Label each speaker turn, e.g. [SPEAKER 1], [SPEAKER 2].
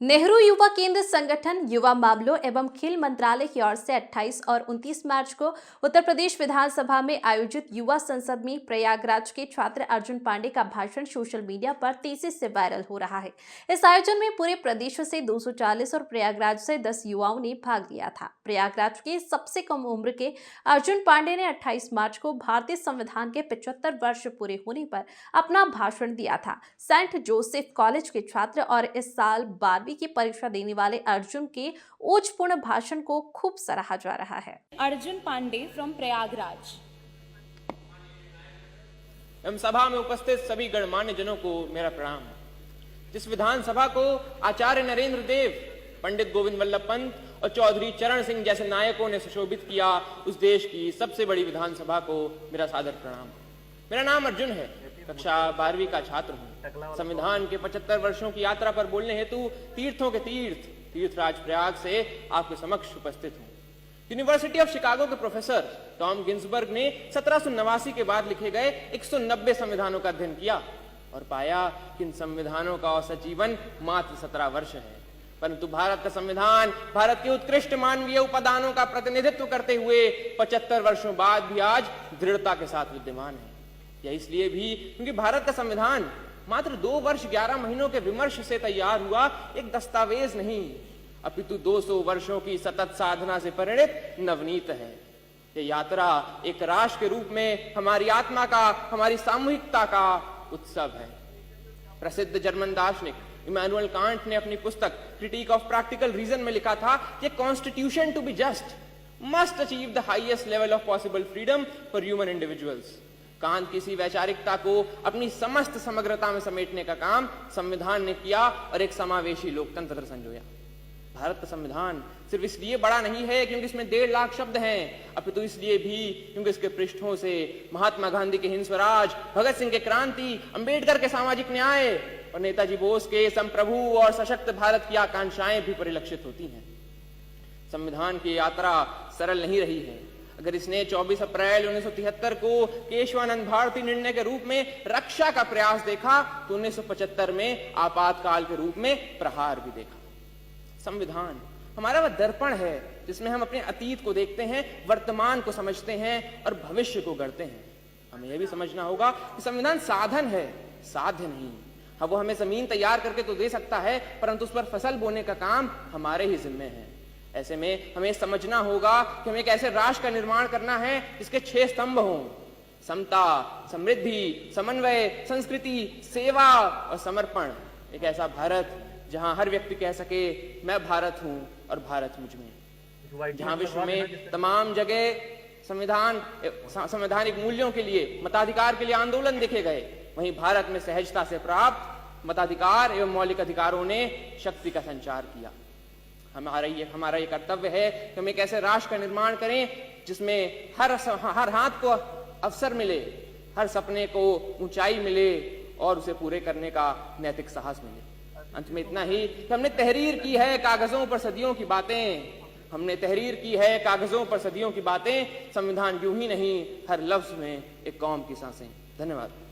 [SPEAKER 1] नेहरू युवा केंद्र संगठन युवा मामलों एवं खेल मंत्रालय की ओर से 28 और 29 मार्च को उत्तर प्रदेश विधानसभा में आयोजित युवा संसद में प्रयागराज के छात्र अर्जुन पांडे का भाषण सोशल मीडिया पर तेजी से वायरल हो रहा है। इस आयोजन में पूरे प्रदेश से 240 और प्रयागराज से 10 युवाओं ने भाग लिया था। प्रयागराज के सबसे कम उम्र के अर्जुन पांडे ने 28 मार्च को भारतीय संविधान के 75 वर्ष पूरे होने पर अपना भाषण दिया था। सेंट जोसेफ कॉलेज के छात्र और इस साल 12वीं की परीक्षा देने वाले अर्जुन के ओजपूर्ण भाषण को खूब सराहा जा रहा है।
[SPEAKER 2] अर्जुन पांडे फ्रॉम प्रयागराज।
[SPEAKER 3] एवं सभा में उपस्थित सभी गणमान्य जनों को मेरा प्रणाम। जिस विधानसभा को आचार्य नरेंद्र देव, पंडित गोविंद वल्लभ पंत और चौधरी चरण सिंह जैसे नायकों ने सुशोभित किया, उस देश की सबसे बड़ी विधानसभा को मेरा सादर प्रणाम। मेरा नाम अर्जुन है, कक्षा 12वीं का छात्र हूँ। संविधान के 75 वर्षों की यात्रा पर बोलने हेतु तीर्थों के तीर्थराज प्रयाग से आपके समक्ष उपस्थित हूँ। यूनिवर्सिटी ऑफ शिकागो के प्रोफेसर टॉम गिन्सबर्ग ने 1789 के बाद लिखे गए 190 संविधानों का अध्ययन किया और पाया कि इन संविधानों का औसत जीवन मात्र 17 वर्ष है। परंतु भारत का संविधान भारत के उत्कृष्ट मानवीय उपादानों का प्रतिनिधित्व करते हुए 75 वर्षों बाद भी आज दृढ़ता के साथ विद्यमान है। यह इसलिए भी क्योंकि भारत का संविधान मात्र 2 वर्ष 11 महीनों के विमर्श से तैयार हुआ एक दस्तावेज नहीं, अपितु 200 वर्षों की सतत साधना से परिणित नवनीत है। यह यात्रा एक राष्ट्र के रूप में हमारी आत्मा का, हमारी सामूहिकता का उत्सव है। प्रसिद्ध जर्मन दार्शनिक इमैनुअल कांट ने अपनी पुस्तक क्रिटिक ऑफ प्रैक्टिकल रीजन में लिखा था कि constitution to be just must achieve the highest level of possible freedom for human individuals. Kant की इसी वैचारिकता को अपनी समस्त समग्रता में समेटने का काम संविधान ने किया और एक समावेशी लोकतंत्र संजोया। भारत का संविधान सिर्फ इसलिए बड़ा नहीं है क्योंकि इसमें 1.5 लाख शब्द हैं, अपितु इसलिए भी क्योंकि इसके पृष्ठों से महात्मा गांधी के हिंद स्वराज, भगत सिंह के क्रांति, अंबेडकर के सामाजिक न्याय और नेताजी बोस के संप्रभु और सशक्त भारत की आकांक्षाएं भी परिलक्षित होती हैं। संविधान की यात्रा सरल नहीं रही है। अगर इसने 24 अप्रैल 1973 को केशवानंद भारती निर्णय के रूप में रक्षा का प्रयास देखा तो 1975 में आपातकाल के रूप में प्रहार भी देखा। संविधान हमारा वह दर्पण है जिसमें हम अपने अतीत को देखते हैं, वर्तमान को समझते हैं और भविष्य को गढ़ते हैं। हमें यह भी समझना होगा कि संविधान साधन है, साध्य नहीं। हाँ, वो हमें जमीन तैयार करके तो दे सकता है, परंतु उस पर फसल बोने का काम हमारे ही जिम्मे है। ऐसे में हमें समझना होगा कि हमें एक ऐसे राष्ट्र का निर्माण करना है जिसके 6 स्तंभ हों: समता, समृद्धि, समन्वय, संस्कृति, सेवा और समर्पण। एक ऐसा भारत जहां हर व्यक्ति कह सके मैं भारत हूं और भारत मुझ में। जहां विश्व में तमाम जगह संवैधानिक मूल्यों के लिए, मताधिकार के लिए आंदोलन देखे गए, वहीं भारत में सहजता से प्राप्त मताधिकार एवं मौलिक अधिकारों ने शक्ति का संचार किया। हमारा ये कर्तव्य है कि हम एक ऐसे राष्ट्र का निर्माण करें जिसमें हर हाथ को अवसर मिले, हर सपने को ऊंचाई मिले और उसे पूरे करने का नैतिक साहस मिले। अंत में इतना ही कि हमने तहरीर की है कागजों पर सदियों की बातें, हमने तहरीर की है कागजों पर सदियों की बातें। संविधान यूं ही नहीं, हर लफ्ज में एक कौम की सांसें। धन्यवाद।